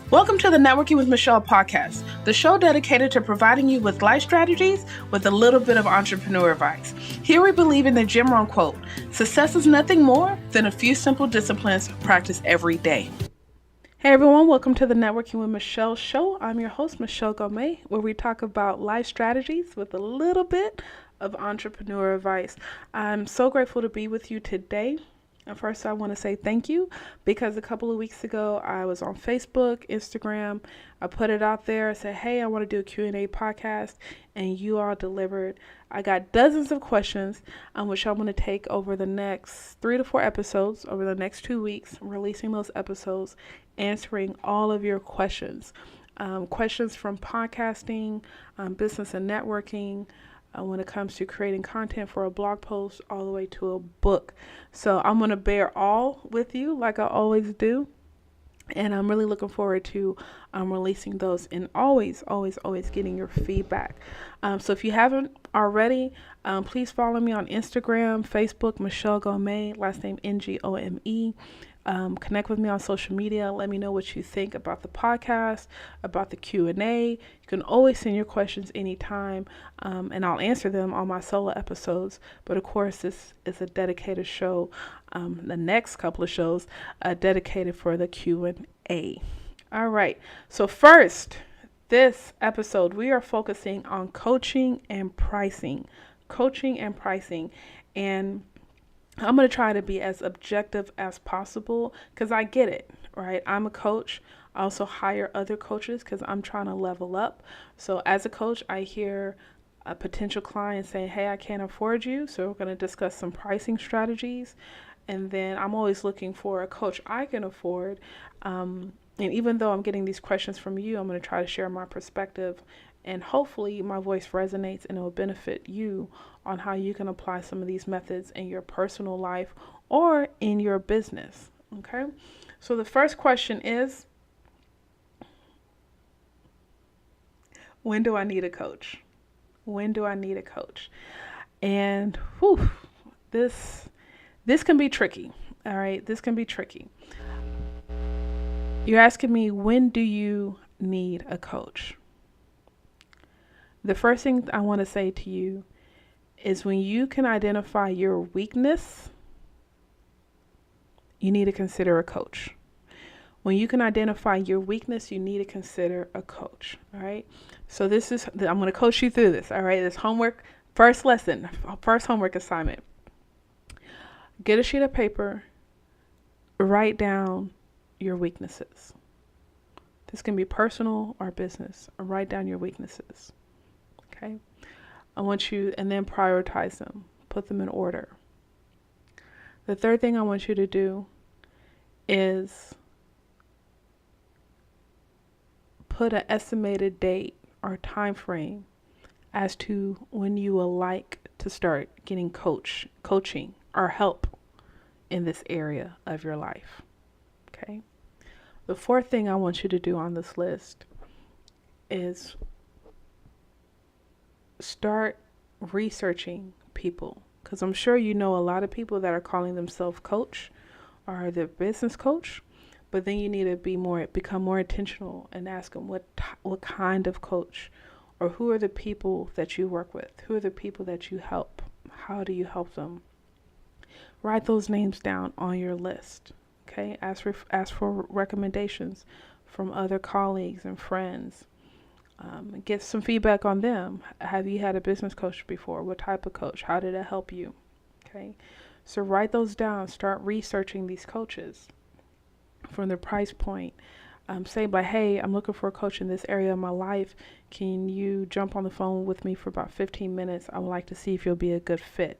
Welcome to the Networking with Michelle podcast, the show dedicated to providing you with life strategies with a little bit of entrepreneur advice. Here we believe in the Jim Rohn quote, success is nothing more than a few simple disciplines practiced every day. Hey everyone, welcome to the Networking with Michelle show. I'm your host, Michelle Gomez, where we talk about life strategies with a little bit of entrepreneur advice. I'm so grateful to be with you today. And first, I want to say thank you because a couple of weeks ago, I was on Facebook, Instagram. I put it out there. I said, hey, I want to do a Q&A podcast, and you all delivered. I got dozens of questions, which I'm going to take over the next 3 to 4 episodes, over the next 2 weeks, releasing those episodes, answering all of your questions. Questions from podcasting, business and networking, when it comes to creating content for a blog post all the way to a book. So I'm going to bear all with you like I always do. And I'm really looking forward to releasing those and always getting your feedback. So if you haven't already, please follow me on Instagram, Facebook, Michelle Gomez, last name Ngome. Connect with me on social media. Let me know what you think about the podcast, about the Q&A. You can always send your questions anytime, and I'll answer them on my solo episodes. But of course, this is a dedicated show. The next couple of shows are dedicated for the Q&A. All right. So first, this episode, we are focusing on coaching and pricing. And I'm going to try to be as objective as possible because I get it, right? I'm a coach. I also hire other coaches because I'm trying to level up. So as a coach, I hear a potential client saying, hey, I can't afford you. So we're going to discuss some pricing strategies. And then I'm always looking for a coach I can afford. And even though I'm getting these questions from you, I'm going to try to share my perspective. And hopefully my voice resonates and it will benefit you on how you can apply some of these methods in your personal life or in your business. Okay. So the first question is, when do I need a coach? When do I need a coach? And this can be tricky. All right. This can be tricky. You're asking me, when do you need a coach? The first thing I want to say to you is when you can identify your weakness, you need to consider a coach. When you can identify your weakness, you need to consider a coach. All right. So I'm going to coach you through this. All right. This homework, first lesson, first homework assignment. Get a sheet of paper, write down your weaknesses. This can be personal or business. Write down your weaknesses. Okay. I want you, and then prioritize them, put them in order. The third thing I want you to do is put an estimated date or time frame as to when you will like to start getting coaching or help in this area of your life. Okay. The fourth thing I want you to do on this list is start researching people, because I'm sure you know a lot of people that are calling themselves coach or their business coach, but then you need to become more intentional and ask them what kind of coach, or who are the people that you work with, who are the people that you help, how do you help them? Write those names down on your list. Okay, ask for recommendations from other colleagues and friends. Get some feedback on them. Have you had a business coach before? What type of coach? How did it help you? Okay. So write those down. Start researching these coaches from their price point. Say hey, I'm looking for a coach in this area of my life. Can you jump on the phone with me for about 15 minutes? I would like to see if you'll be a good fit.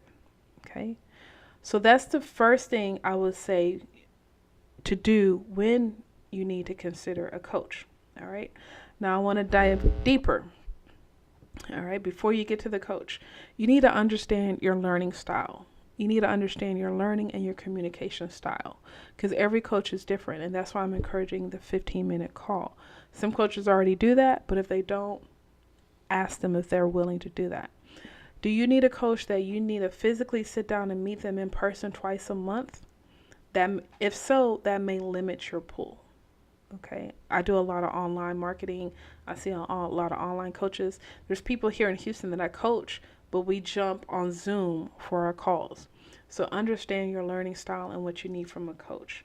Okay. So that's the first thing I would say to do when you need to consider a coach. All right. Now I want to dive deeper. All right. Before you get to the coach, you need to understand your learning style. You need to understand your learning and your communication style, because every coach is different. And that's why I'm encouraging the 15-minute call. Some coaches already do that, but if they don't, ask them if they're willing to do that. Do you need a coach that you need to physically sit down and meet them in person twice a month? If so, that may limit your pool. Okay. I do a lot of online marketing. I see a lot of online coaches. There's people here in Houston that I coach, but we jump on Zoom for our calls. So understand your learning style and what you need from a coach.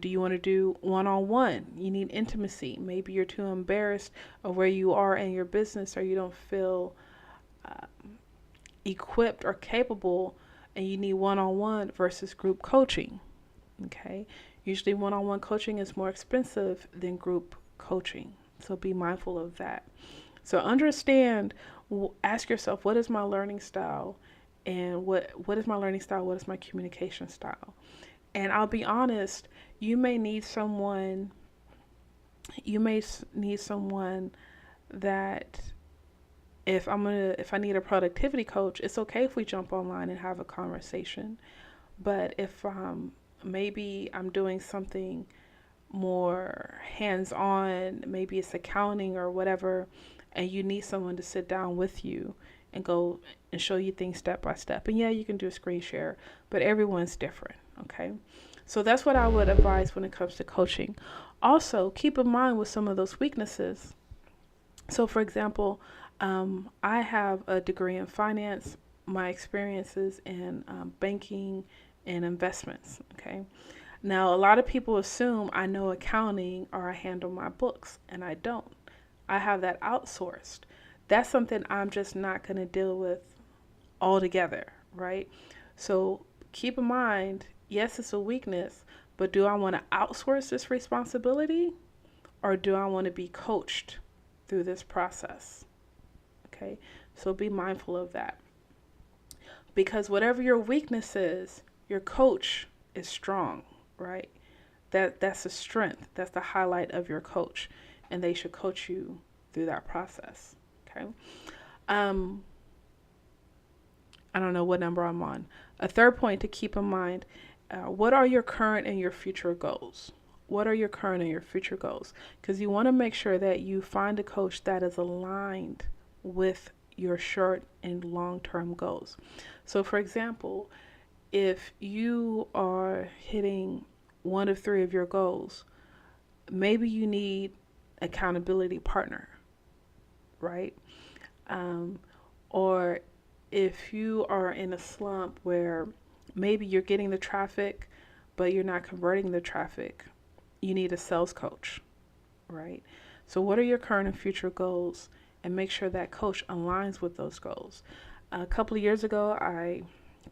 Do you want to do one on one? You need intimacy. Maybe you're too embarrassed of where you are in your business, or you don't feel uh, equipped or capable, and you need one on one versus group coaching. Okay. Usually one on one coaching is more expensive than group coaching. So be mindful of that. So understand, ask yourself, what is my learning style? And what is my learning style? What is my communication style? And I'll be honest, you may need someone, you may need someone that if I need a productivity coach, it's okay if we jump online and have a conversation. But if maybe I'm doing something more hands on, maybe it's accounting or whatever, and you need someone to sit down with you and go and show you things step by step. And yeah, you can do a screen share, but everyone's different. Okay. So that's what I would advise when it comes to coaching. Also, keep in mind with some of those weaknesses. So, for example, I have a degree in finance. My experiences in banking and investments. Okay. Now, a lot of people assume I know accounting or I handle my books, and I don't. I have that outsourced. That's something I'm just not going to deal with altogether, right? So keep in mind, yes, it's a weakness, but do I want to outsource this responsibility, or do I want to be coached through this process? Okay, so be mindful of that. Because whatever your weakness is, your coach is strong, right? That's a strength. That's the highlight of your coach, and they should coach you through that process. Okay. Um, I don't know what number I'm on. A third point to keep in mind: what are your current and your future goals? What are your current and your future goals? Because you want to make sure that you find a coach that is aligned with your short and long term goals. So, for example, if you are hitting one of three of your goals, maybe you need accountability partner, right? Um, or if you are in a slump where maybe you're getting the traffic, but you're not converting the traffic, you need a sales coach, right? So, what are your current and future goals? And make sure that coach aligns with those goals. A couple of years ago, I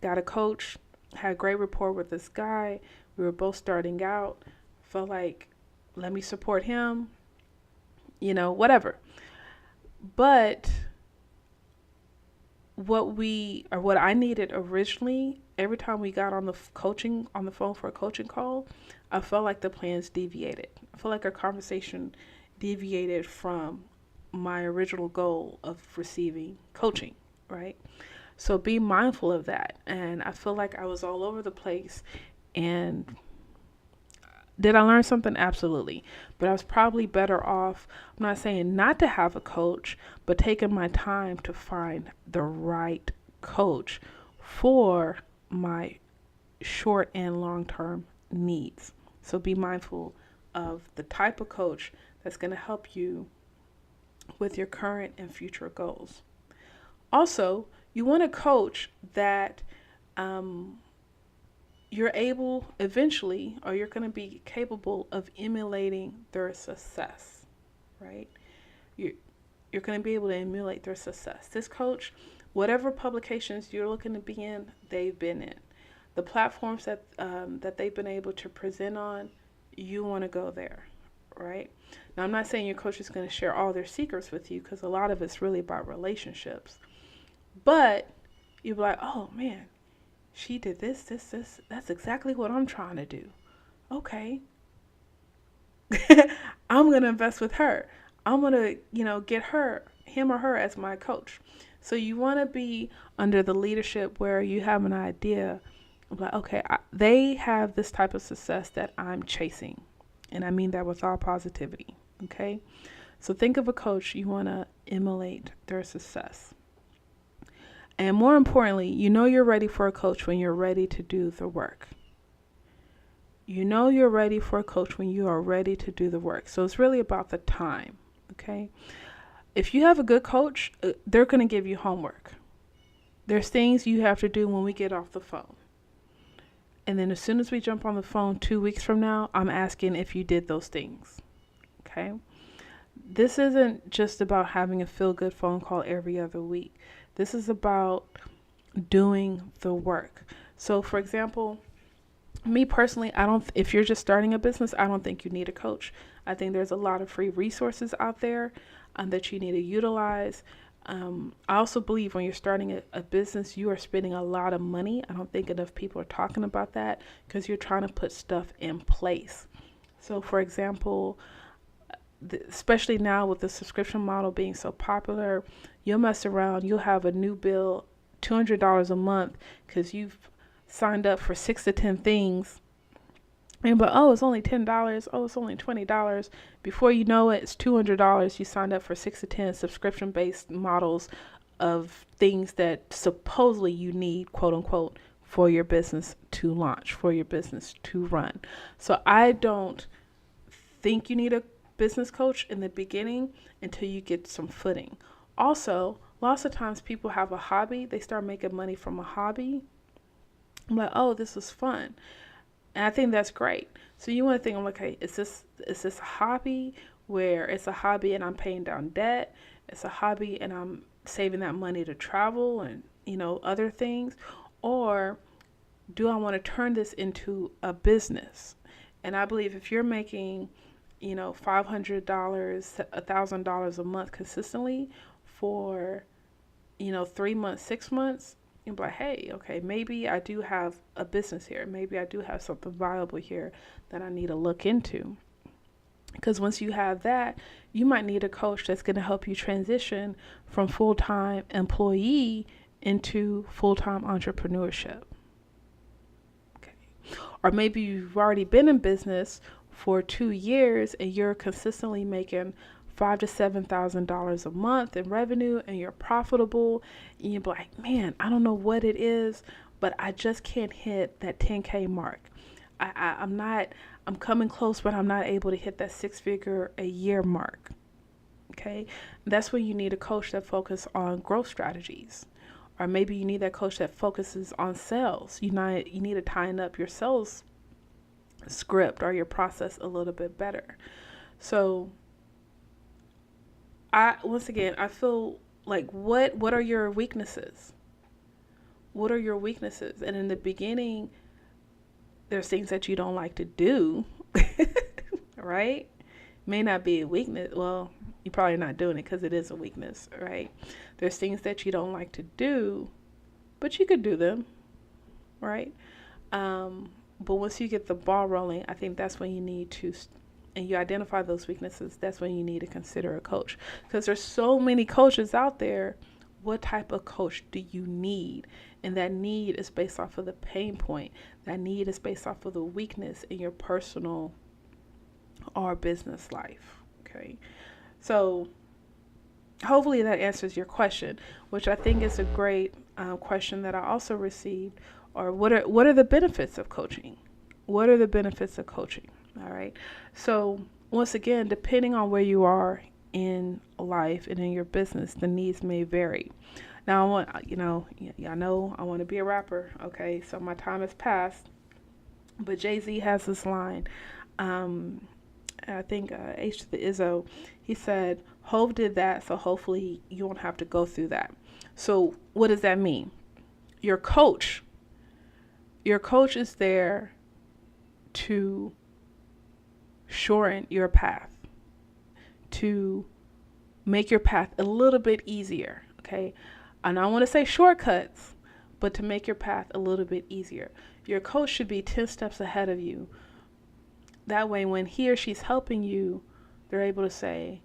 got a coach, had a great rapport with this guy. We were both starting out. Felt like, let me support him, whatever. But what I needed originally, every time we got on the phone for a coaching call, I felt like the plans deviated. I felt like our conversation deviated from my original goal of receiving coaching, right? So be mindful of that. And I feel like I was all over the place. And did I learn something? Absolutely. But I was probably better off, I'm not saying not to have a coach, but taking my time to find the right coach for my short and long term needs. So be mindful of the type of coach that's going to help you with your current and future goals. Also, you want a coach that you're able eventually, or you're going to be capable of emulating their success, right? You're, you're going to be able to emulate their success. This coach, whatever publications you're looking to be in, they've been in. The platforms that they've been able to present on, you want to go there, right? Now, I'm not saying your coach is going to share all their secrets with you, because a lot of it's really about relationships. But you'll be like, oh man, she did this, this, this. That's exactly what I'm trying to do. Okay. I'm going to invest with her. I'm going to, get him or her as my coach. So you want to be under the leadership where you have an idea of like, okay, they have this type of success that I'm chasing. And I mean that with all positivity. Okay. So think of a coach, you want to emulate their success. And more importantly, you're ready for a coach when you're ready to do the work. You know you're ready for a coach when you are ready to do the work. So it's really about the time, okay? If you have a good coach, they're going to give you homework. There's things you have to do when we get off the phone. And then as soon as we jump on the phone 2 weeks from now, I'm asking if you did those things, okay? This isn't just about having a feel-good phone call every other week. This is about doing the work. So, for example, me personally, if you're just starting a business, I don't think you need a coach. I think there's a lot of free resources out there that you need to utilize. I also believe when you're starting a business, you are spending a lot of money. I don't think enough people are talking about that because you're trying to put stuff in place. So, for example, especially now with the subscription model being so popular, you'll mess around, you'll have a new bill, $200 a month, because you've signed up for 6 to 10 things. And but oh, it's only $10. Oh, it's only $20. Before you know it, it's $200. You signed up for 6 to 10 subscription-based models of things that supposedly you need, quote unquote, for your business to launch, for your business to run. So I don't think you need a business coach in the beginning until you get some footing. Also, lots of times people have a hobby. They start making money from a hobby. I'm like, oh, this is fun. And I think that's great. So you want to think, I'm like, hey, is this a hobby where it's a hobby and I'm paying down debt? It's a hobby and I'm saving that money to travel and, other things? Or do I want to turn this into a business? And I believe if you're making, $500, $1,000 a month consistently for, 3 months, 6 months, you'll be like, hey, okay, maybe I do have a business here. Maybe I do have something viable here that I need to look into. Because once you have that, you might need a coach that's going to help you transition from full-time employee into full-time entrepreneurship. Okay. Or maybe you've already been in business for 2 years and you're consistently making $5,000 to $7,000 a month in revenue and you're profitable, and you're like, man, I don't know what it is, but I just can't hit that 10K mark. I'm coming close, but I'm not able to hit that 6-figure a year mark. Okay. That's when you need a coach that focuses on growth strategies. Or maybe you need that coach that focuses on sales. You need to tighten up your sales script or your process a little bit better. So I feel like what are your weaknesses? What are your weaknesses? And in the beginning, there's things that you don't like to do, right? May not be a weakness. Well, you're probably not doing it because it is a weakness, right? There's things that you don't like to do, but you could do them, right? But once you get the ball rolling, I think that's when you need to, and you identify those weaknesses, that's when you need to consider a coach. Because there's so many coaches out there. What type of coach do you need? And that need is based off of the pain point. That need is based off of the weakness in your personal or business life. Okay. So hopefully that answers your question, which I think is a great question that I also received. Or what are the benefits of coaching? What are the benefits of coaching? All right. So once again, depending on where you are in life and in your business, the needs may vary. Now, I know I want to be a rapper. Okay. So my time has passed, but Jay-Z has this line. I think H to the Izzo, he said, Hov did that, so hopefully you won't have to go through that. So what does that mean? Your coach is there to shorten your path, to make your path a little bit easier, okay? And I want to say shortcuts, but to make your path a little bit easier. Your coach should be 10 steps ahead of you. That way, when he or she's helping you, they're able to say,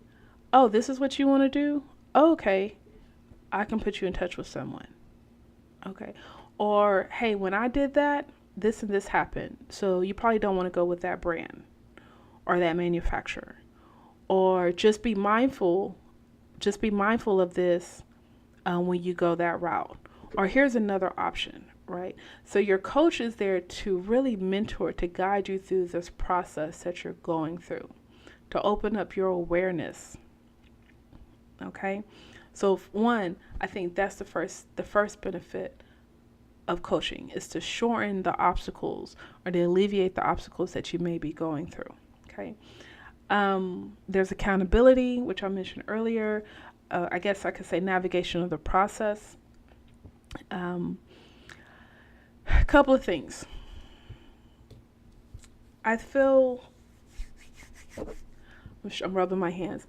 oh, this is what you want to do? Oh, okay, I can put you in touch with someone. Okay. Or, hey, when I did that, this and this happened. So you probably don't want to go with that brand or that manufacturer. Or just be mindful of this when you go that route. Or here's another option, right? So your coach is there to really mentor, to guide you through this process that you're going through, to open up your awareness. Okay? So one, I think that's the first benefit of coaching is to shorten the obstacles or to alleviate the obstacles that you may be going through. Okay? There's accountability, which I mentioned earlier. I guess I could say navigation of the process. A couple of things. I feel I'm rubbing my hands.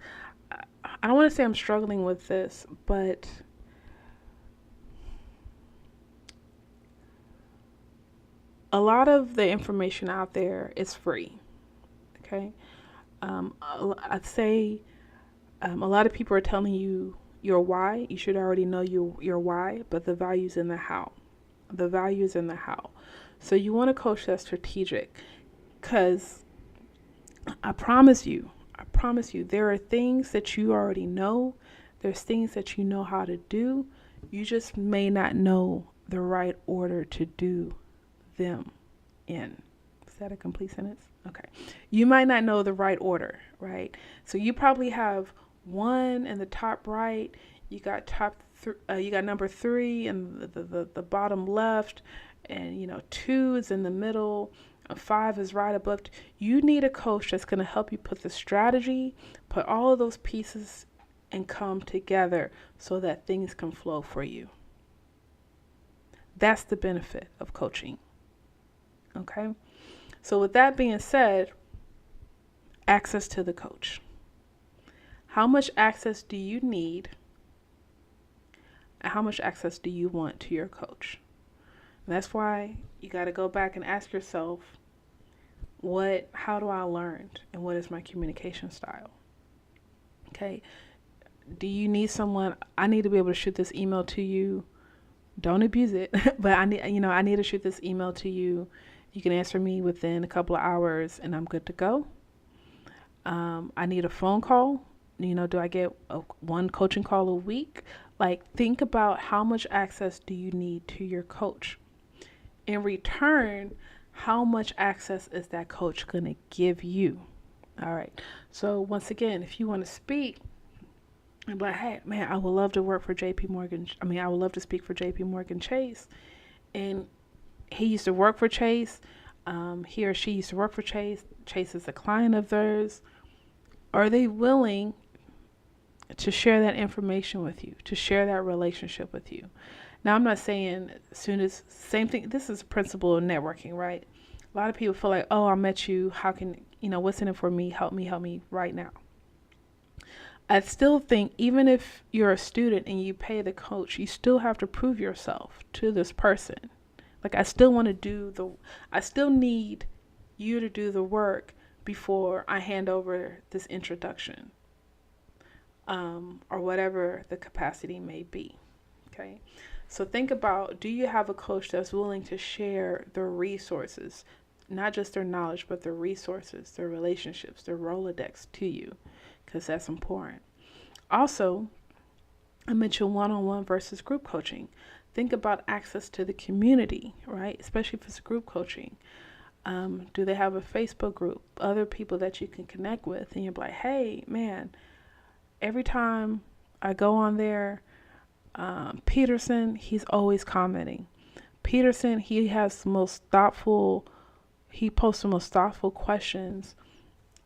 I don't want to say I'm struggling with this, but a lot of the information out there is free. Okay. I'd say a lot of people are telling you your why. You should already know your why, but the value's in the how. The value is in the how. So you want a coach that's strategic, because I promise you, there are things that you already know. There's things that you know how to do. You just may not know the right order to do them in. Is that a complete sentence? Okay. You might not know the right order, right? So you probably have one in the top right. You got you got number 3 in the bottom left, and 2 is in the middle. 5 is right above. You need a coach that's going to help you put the strategy, put all of those pieces, and come together so that things can flow for you. That's the benefit of coaching. Okay? So with that being said, access to the coach. How much access do you need? And how much access do you want to your coach? And that's why you got to go back and ask yourself, how do I learn, and what is my communication style? Okay. Do you need someone? I need to be able to shoot this email to you. Don't abuse it, but I need to shoot this email to you. You can answer me within a couple of hours and I'm good to go. I need a phone call. Do I get one coaching call a week? Think about how much access do you need to your coach. In return, how much access is that coach going to give you? All right. So once again, if you want to speak, I'm like, hey, man, I would love to work for JP Morgan. I would love to speak for JP Morgan Chase. And he used to work for Chase. He or she used to work for Chase. Chase is a client of theirs. Are they willing to share that information with you, to share that relationship with you? Now, I'm not saying same thing. This is a principle of networking, right? A lot of people feel like, oh, I met you. How can, what's in it for me? Help me right now. I still think even if you're a student and you pay the coach, you still have to prove yourself to this person. I still need you to do the work before I hand over this introduction, or whatever the capacity may be. Okay. So think about, do you have a coach that's willing to share their resources, not just their knowledge, but their resources, their relationships, their Rolodex to you, because that's important. Also, I mentioned one-on-one versus group coaching. Think about access to the community, right? Especially if it's group coaching. Do they have a Facebook group, other people that you can connect with? And you're like, hey, man, every time I go on there, Peterson, he's always commenting. Peterson, he posts the most thoughtful questions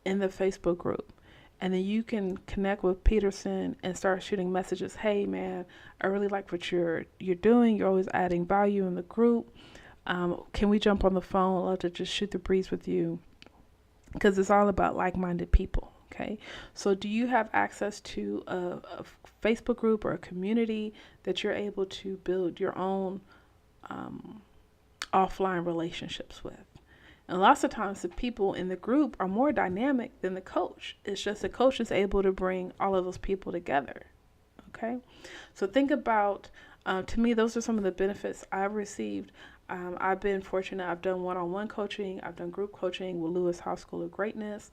in the Facebook group. And then you can connect with Peterson and start shooting messages. Hey, man, I really like what you're doing. You're always adding value in the group. Can we jump on the phone? I'd love to just shoot the breeze with you, because it's all about like-minded people. Okay, so do you have access to a Facebook group or a community that you're able to build your own offline relationships with? And lots of times the people in the group are more dynamic than the coach. It's just the coach is able to bring all of those people together. Okay, so think about, to me, those are some of the benefits I've received. I've been fortunate. I've done one-on-one coaching. I've done group coaching with Lewis House School of Greatness.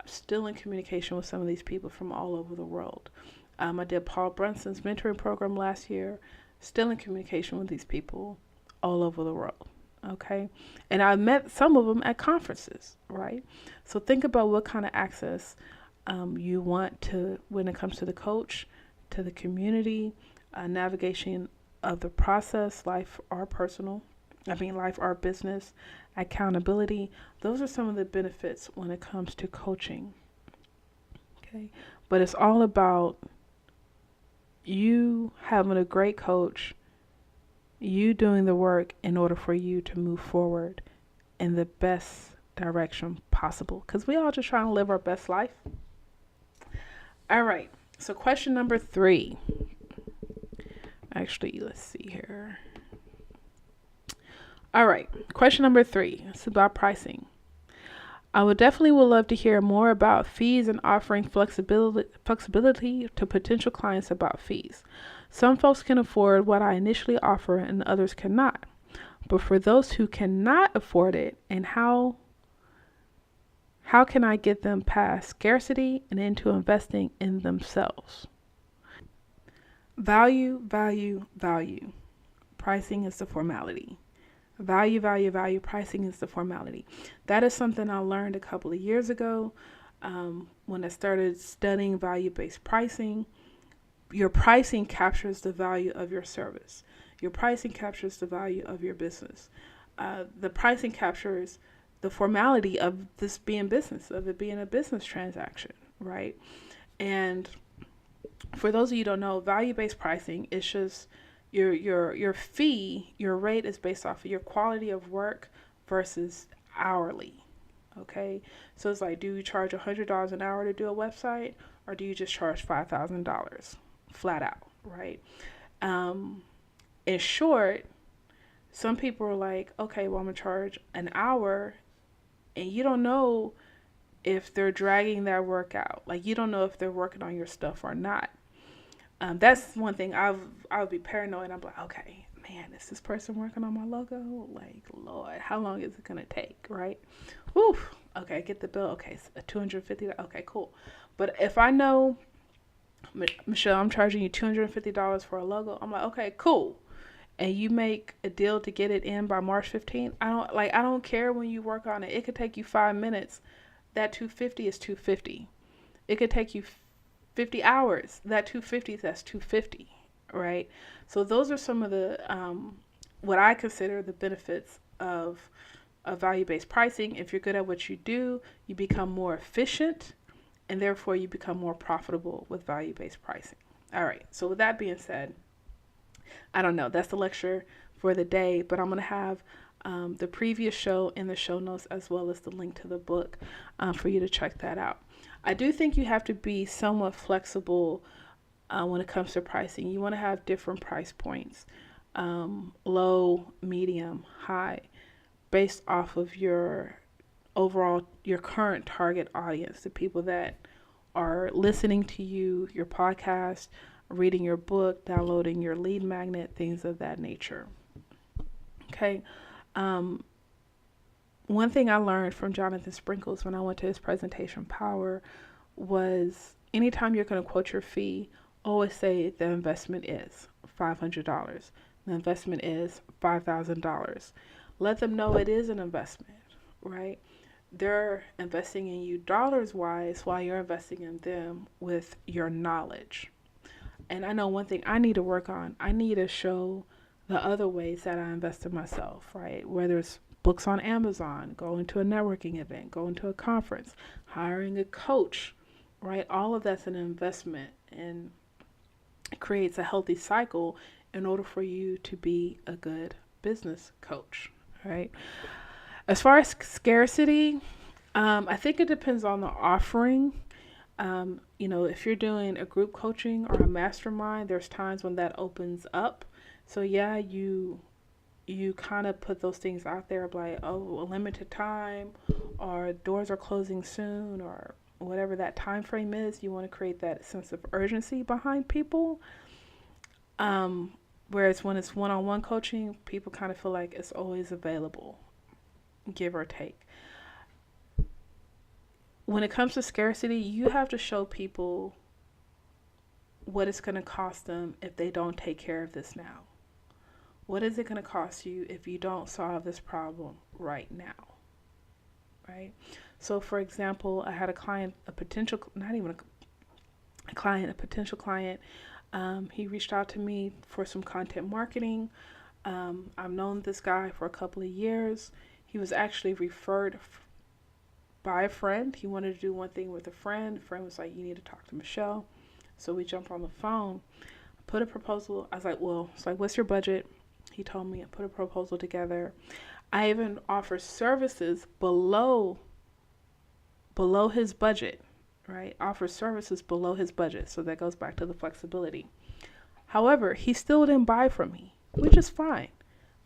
Still in communication with some of these people from all over the world. I did Paul Brunson's mentoring program last year. Still in communication with these people all over the world. Okay. And I met some of them at conferences, right? So think about what kind of access you want to, when it comes to the coach, to the community, navigation of the process, life or personal, life or business, accountability. Those are some of the benefits when it comes to coaching. Okay. But it's all about you having a great coach, you doing the work in order for you to move forward in the best direction possible. Because we all just trying to live our best life. All right. So question number 3. Actually, let's see here. All right. Question number 3. It's about pricing. I would love to hear more about fees and offering flexibility to potential clients about fees. Some folks can afford what I initially offer and others cannot. But for those who cannot afford it, and how can I get them past scarcity and into investing in themselves? Value, value, value. Pricing is the formality. Value, value, value. Pricing is the formality. That is something I learned a couple of years ago when I started studying value-based pricing. Your pricing captures the value of your service. Your pricing captures the value of your business. The pricing captures the formality of this being business, of it being a business transaction, right? And for those of you who don't know, value-based pricing is just your fee, your rate is based off of your quality of work versus hourly. Okay, so it's like, do you charge $100 an hour to do a website, or do you just charge $5,000 flat out, right? In short, some people are like, okay, well, I'm gonna charge an hour, and you don't know if they're dragging that work out. Like, you don't know if they're working on your stuff or not. That's one thing I would be paranoid. I'm like, okay, man, is this person working on my logo? Like, Lord, how long is it gonna take, right? Whew. Okay, get the bill. Okay, $250. Okay, cool. But if I know, Michelle, I'm charging you $250 for a logo, I'm like, okay, cool. And you make a deal to get it in by March 15th. I don't care when you work on it. It could take you 5 minutes. That $250 is $250. It could take you 50 hours. That $250, that's $250, right? So those are some of the what I consider the benefits of value-based pricing. If you're good at what you do, you become more efficient, and therefore you become more profitable with value-based pricing. All right. So with that being said, I don't know. That's the lecture for the day, but I'm going to have the previous show in the show notes, as well as the link to the book for you to check that out. I do think you have to be somewhat flexible when it comes to pricing. You want to have different price points, low, medium, high, based off of your current target audience, the people that are listening to you, your podcast, reading your book, downloading your lead magnet, things of that nature. Okay. One thing I learned from Jonathan Sprinkles when I went to his presentation, Power, was anytime you're going to quote your fee, always say the investment is $500. The investment is $5,000. Let them know it is an investment, right? They're investing in you dollars-wise while you're investing in them with your knowledge. And I know one thing I need to work on. I need to show the other ways that I invest in myself, right? Whether it's books on Amazon, going to a networking event, going to a conference, hiring a coach, right? All of that's an investment, and it creates a healthy cycle in order for you to be a good business coach, right? As far as scarcity, I think it depends on the offering. If you're doing a group coaching or a mastermind, there's times when that opens up. So yeah, you kind of put those things out there like, oh, a limited time, or doors are closing soon, or whatever that time frame is. You want to create that sense of urgency behind people. Whereas when it's one-on-one coaching, people kind of feel like it's always available, give or take. When it comes to scarcity, you have to show people what it's going to cost them if they don't take care of this now. what is it going to cost you if you don't solve this problem right now? Right? So, for example, I had a client, a potential, not even a client, a potential client. He reached out to me for some content marketing. I've known this guy for a couple of years. He was actually referred by a friend. He wanted to do one thing with a friend. The friend was like, you need to talk to Michelle. So we jumped on the phone, put a proposal. I was like, well, it's like, what's your budget? He told me, I put a proposal together. I even offer services below his budget, right? Offer services below his budget. So that goes back to the flexibility. However, he still didn't buy from me, which is fine.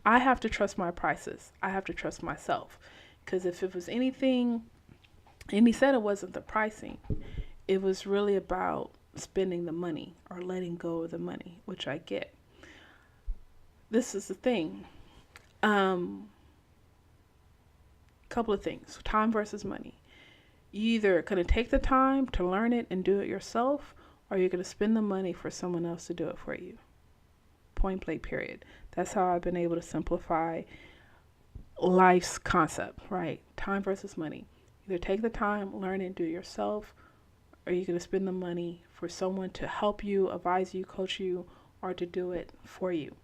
I have to trust my prices. I have to trust myself. Because if it was anything, and he said it wasn't the pricing, it was really about spending the money or letting go of the money, which I get. This is the thing. Couple of things. Time versus money. You either going to take the time to learn it and do it yourself, or you're going to spend the money for someone else to do it for you. Point blank, period. That's how I've been able to simplify life's concept, right? Time versus money. Either take the time, learn it, and do it yourself, or you're going to spend the money for someone to help you, advise you, coach you, or to do it for you.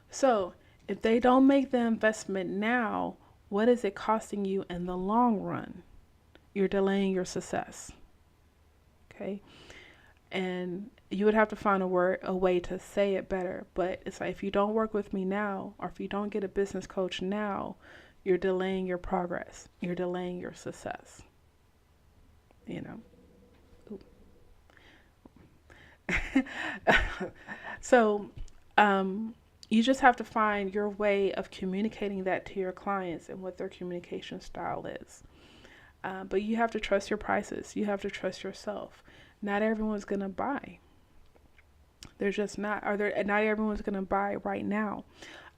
So if they don't make the investment now, what is it costing you in the long run? You're delaying your success. Okay. And you would have to find a way to say it better. But it's like, if you don't work with me now, or if you don't get a business coach now, you're delaying your progress. You're delaying your success. You know? So, you just have to find your way of communicating that to your clients and what their communication style is. But you have to trust your prices. You have to trust yourself. Not everyone's going to buy. They're just not, not everyone's going to buy right now.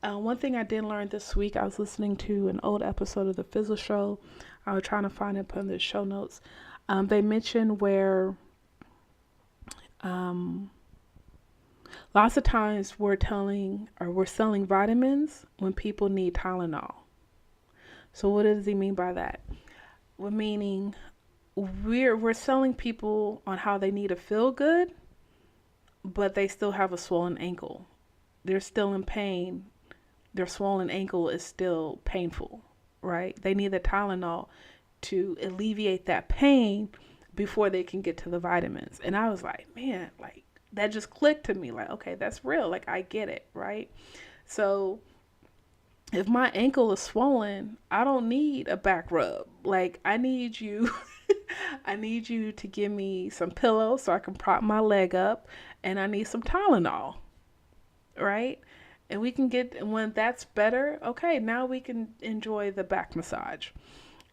One thing I did learn this week, I was listening to an old episode of The Fizzle Show. I was trying to find it, put in the show notes. They mentioned where lots of times we're selling vitamins when people need Tylenol. So what does he mean by that? Well, meaning we're selling people on how they need to feel good, but they still have a swollen ankle. They're still in pain. Their swollen ankle is still painful, right? They need the Tylenol to alleviate that pain before they can get to the vitamins. And I was like, man, like that just clicked to me. Like, okay, that's real. Like I get it, right? So if my ankle is swollen, I don't need a back rub. Like I need you, I need you to give me some pillows so I can prop my leg up, and I need some Tylenol, right? And we can get, when that's better, okay, now we can enjoy the back massage.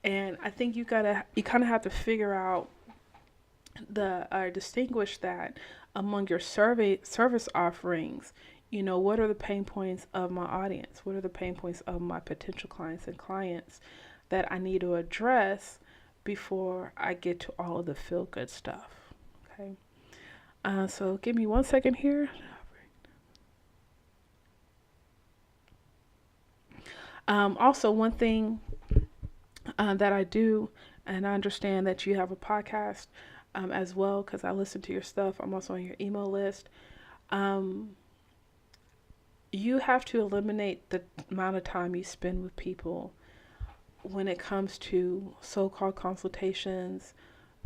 And I think you kind of have to figure out distinguish that among your service offerings. You know, what are the pain points of my audience? What are the pain points of my potential clients and clients that I need to address before I get to all of the feel-good stuff? Okay. So give me 1 second here. Also, one thing that I do, and I understand that you have a podcast as well, because I listen to your stuff. I'm also on your email list. You have to eliminate the amount of time you spend with people when it comes to so-called consultations,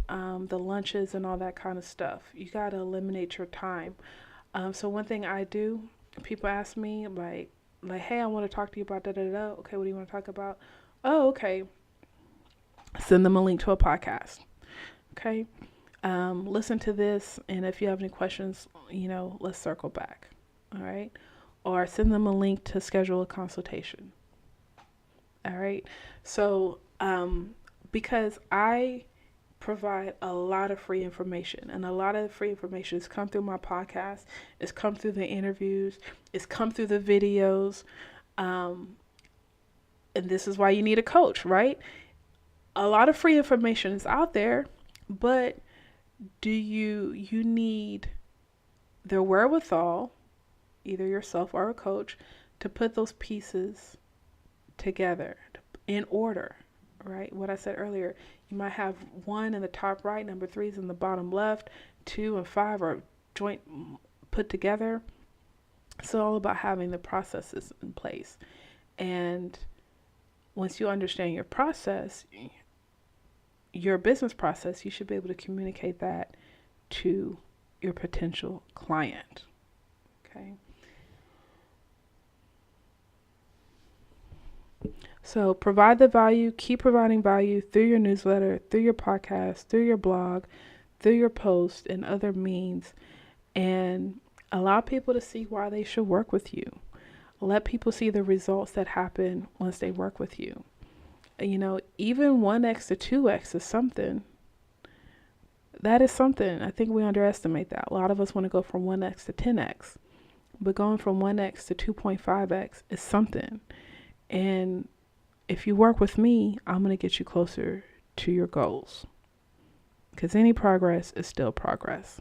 the lunches and all that kind of stuff. You got to eliminate your time. So one thing I do, people ask me like, hey, I want to talk to you about da-da-da. Okay, what do you want to talk about? Oh, okay. Send them a link to a podcast. Okay. Listen to this, and if you have any questions, let's circle back. All right. Or send them a link to schedule a consultation. All right. So, because I provide a lot of free information, and a lot of the free information has come through my podcast, it's come through the interviews, it's come through the videos. And this is why you need a coach, right? A lot of free information is out there, but you need the wherewithal either yourself or a coach, to put those pieces together in order, right? What I said earlier, you might have 1 in the top right, number 3 is in the bottom left, 2 and 5 are joint put together. It's all about having the processes in place. And once you understand your process, your business process, you should be able to communicate that to your potential client. Okay. So provide the value, keep providing value through your newsletter, through your podcast, through your blog, through your post and other means, and allow people to see why they should work with you. Let people see the results that happen once they work with you. You know, even 1x to 2x is something. That is something. I think we underestimate that. A lot of us want to go from 1x to 10x, but going from 1x to 2.5x is something. And if you work with me, I'm going to get you closer to your goals, because any progress is still progress.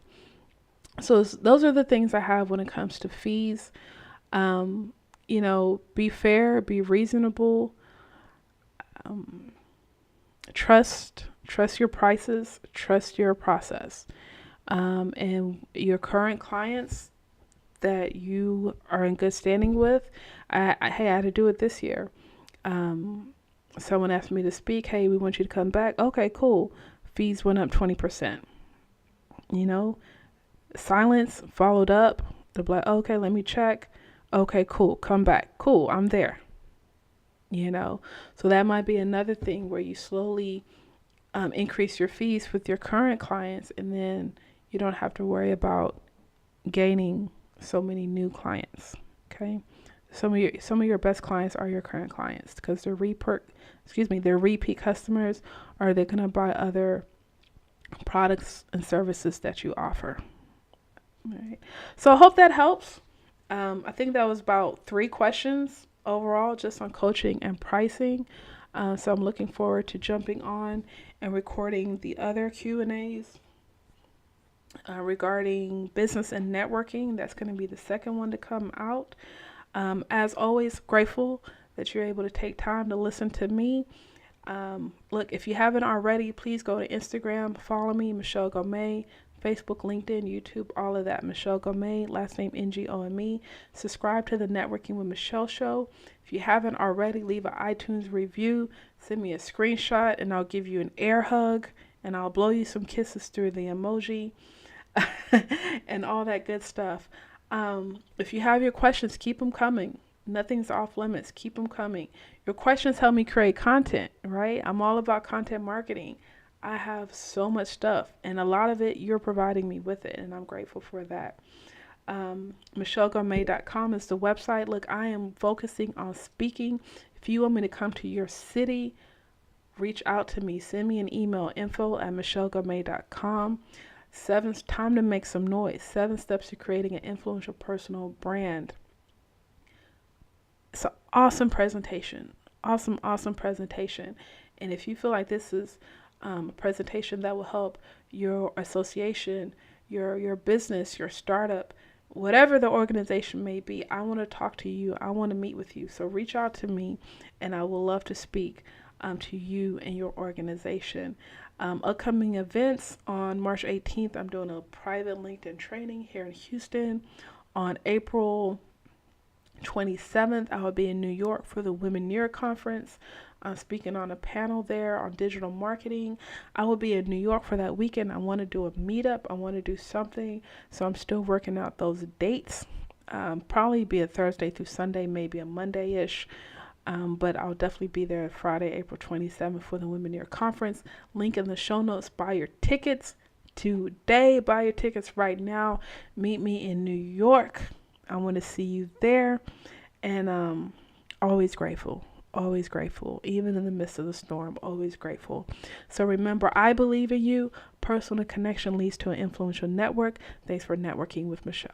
So those are the things I have when it comes to fees. You know, be fair, be reasonable, trust your prices, trust your process, and your current clients that you are in good standing with. Hey, I had to do it this year. Someone asked me to speak. Hey, we want you to come back. Okay, cool. Fees went up 20%. You know, silence followed up. They're like, okay, let me check. Okay, cool. Come back. Cool. I'm there. You know, so that might be another thing where you slowly increase your fees with your current clients, and then you don't have to worry about gaining so many new clients. Okay. Some of your best clients are your current clients, because they're repeat customers, or they're going to buy other products and services that you offer. All right. So I hope that helps. I think that was about 3 questions overall, just on coaching and pricing. So I'm looking forward to jumping on and recording the other Q&As regarding business and networking. That's going to be the second one to come out. As always, grateful that you're able to take time to listen to me. Look, if you haven't already, please go to Instagram, follow me, Michelle Gomez, Facebook, LinkedIn, YouTube, all of that, Michelle Gomez, last name Ngome. Subscribe to the Networking with Michelle show. If you haven't already, leave an iTunes review, send me a screenshot, and I'll give you an air hug, and I'll blow you some kisses through the emoji and all that good stuff. If you have your questions, keep them coming. Nothing's off limits. Keep them coming. Your questions help me create content, right? I'm all about content marketing. I have so much stuff, and a lot of it you're providing me with it, and I'm grateful for that. MichelleGomez.com is the website. Look, I am focusing on speaking. If you want me to come to your city, reach out to me. Send me an email, info@MichelleGomez.com. Time to make some noise. 7 steps to creating an influential personal brand. It's an awesome presentation. Awesome presentation. And if you feel like this is a presentation that will help your association, your business, your startup, whatever the organization may be, I want to talk to you. I want to meet with you. So reach out to me, and I will love to speak to you and your organization. Upcoming events: on March 18th, I'm doing a private LinkedIn training here in Houston. On April 27th, I will be in New York for the Womeneur conference. I'm speaking on a panel there on digital marketing. I will be in New York for that weekend. I want to do a meetup. I want to do something. So I'm still working out those dates. Probably be a Thursday through Sunday, maybe a Monday-ish. But I'll definitely be there Friday, April 27th for the Womeneur conference. Link in the show notes. Buy your tickets today. Buy your tickets right now. Meet me in New York. I want to see you there. And always grateful. Always grateful. Even in the midst of the storm, always grateful. So remember, I believe in you. Personal connection leads to an influential network. Thanks for networking with Michelle.